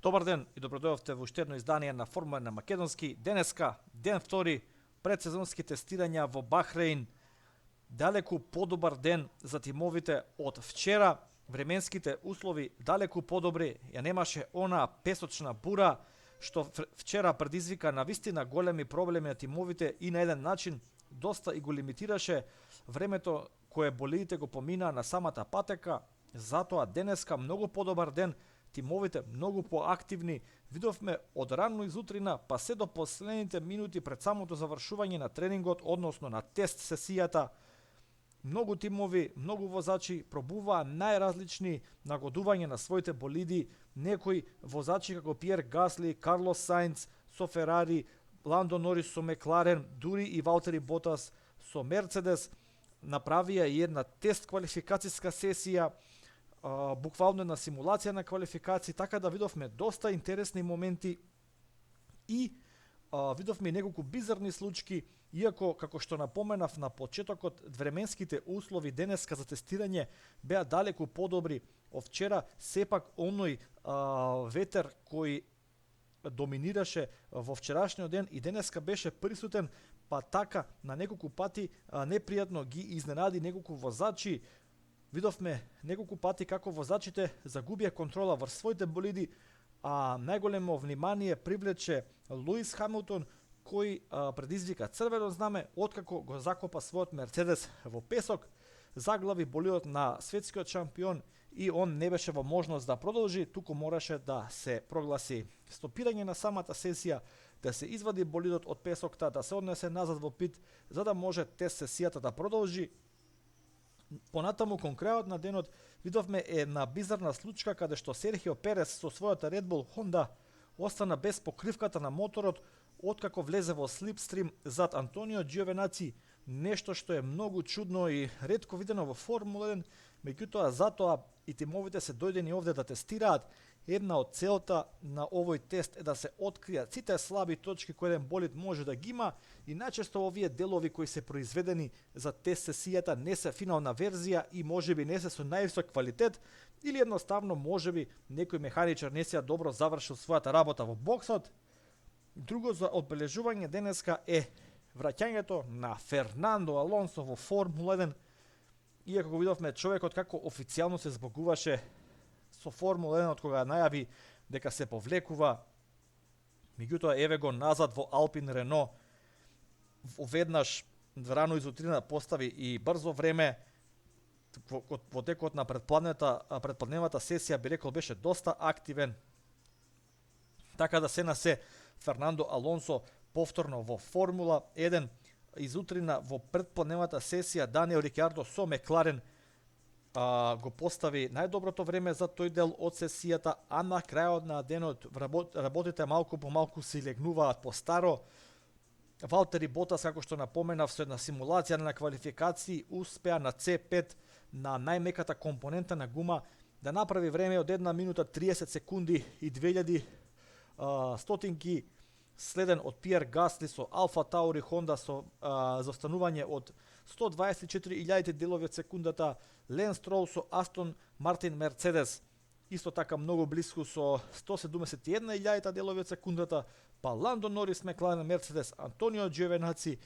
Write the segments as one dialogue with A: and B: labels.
A: Добар ден и добродојавте во уште едно издание на Формула на Македонски. Денеска, ден втори, предсезонски тестирања во Бахрейн. Далеку подобар ден за тимовите од вчера. Временските услови далеку подобри. Ја немаше она песочна бура што вчера предизвика на вистина големи проблеми на тимовите и на еден начин доста и го лимитираше времето кое болидите го поминаа на самата патека. Затоа денеска многу подобар ден, тимовите многу поактивни, видовме од рано изутрина па се до последните минути пред самото завршување на тренингот, односно на тест сесијата. Многу тимови, многу возачи пробуваа најразлични нагодувања на своите болиди, некои возачи како Пиер Гасли, Карлос Сајнц со Ферари, Ландо Норис со Мекларен, дури и Валтери Ботас со Мерцедес, направија и една тест квалификацијска сесија, буквално на симулација на квалификации, така да видовме доста интересни моменти и видовме неколку бизарни случаи, иако, како што напоменав на почетокот, временските услови денеска за тестирање беа далеку подобри. Од вчера сепак оној ветер кој доминираше во вчерашниот ден и денеска беше присутен, па така на неколку пати непријатно ги изненади неколку возачи. Видовме неколку пати како возачите загубија контрола врз своите болиди, а најголемо внимание привлече Луис Хамилтон, кој предизвика црвено знаме откако го закопа својот Мерцедес во песок, заглави болидот на светскиот шампион и он не беше во можност да продолжи, туку мораше да се прогласи стопирање на самата сесија, да се извади болидот од песокта, да се однесе назад во пит, за да може тест сесијата да продолжи. Понатаму кон крајот на денот видовме една бизарна случка каде што Серхио Перес со својата Red Bull Honda остана без покривката на моторот откако влезе во слипстрим зад Антонио Джиовенаци, нешто што е многу чудно и ретко видено во Формула 1, меѓутоа затоа и тимовите се дојдени овде да тестираат. Една од целта на овој тест е да се откријат сите слаби точки кои еден болид може да ги има и најчесто овие делови кои се произведени за тест сесијата не се финална верзија и можеби не се со највисок квалитет или едноставно можеби некој механичар не се добро завршил својата работа во боксот. Друго за одбележување денеска е враќањето на Фернандо Алонсо во Формула 1, иако го видовме човекот како официјално се збогуваше со Формула 1 од кога најави дека се повлекува, меѓутоа еве го назад во Алпин Рено, веднаш рано изутрина постави и брзо време, во текот на предпладневата сесија би рекол беше доста активен, така да се на се Фернандо Алонсо повторно во Формула 1, изутрина во предпладневата сесија Даниел Рикјардо со Мекларен го постави најдоброто време за тој дел од сесијата, а на крајот на денот работите малку по малку се легнуваат по старо. Валтери Ботас, како што напоменав, со една симулација на квалификации успеа на C5 на најмеката компонента на гума да направи време од 1 минута 30 секунди и 2000 стотинки, следен од Пиер Гасли со Алфа Таури Honda со заостанување од 124.000 делови од секундата, Ленс Строл со Астон Мартин Мерцедес исто така многу близко со 171.000 делови од секундата, па Ландо Норис Мекларен Мерцедес, Антонио Джиовенаци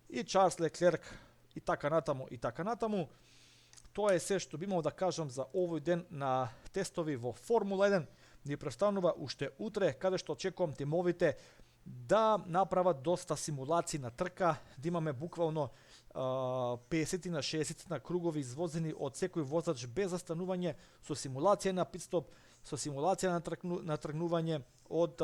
A: и Чарлс Леклерк и така натаму. Тоа е се што би имал да кажам за овој ден на тестови во Формула 1. Ни престанува уште утре, каде што очекувам тимовите да направат доста симулации на трка, да имаме буквално 50 на 60 на кругови извозени од секој возач без застанување, со симулација на питстоп, со симулација на тргнување од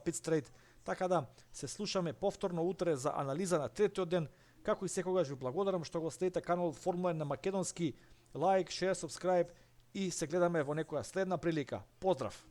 A: питстрейт. Така да се слушаме повторно утре за анализа на третиот ден. Како и секогаш ви благодарам што го следите канал Формула 1 на Македонски. Лайк, шер, субскрайб и се гледаме во некоја следна прилика. Поздрав!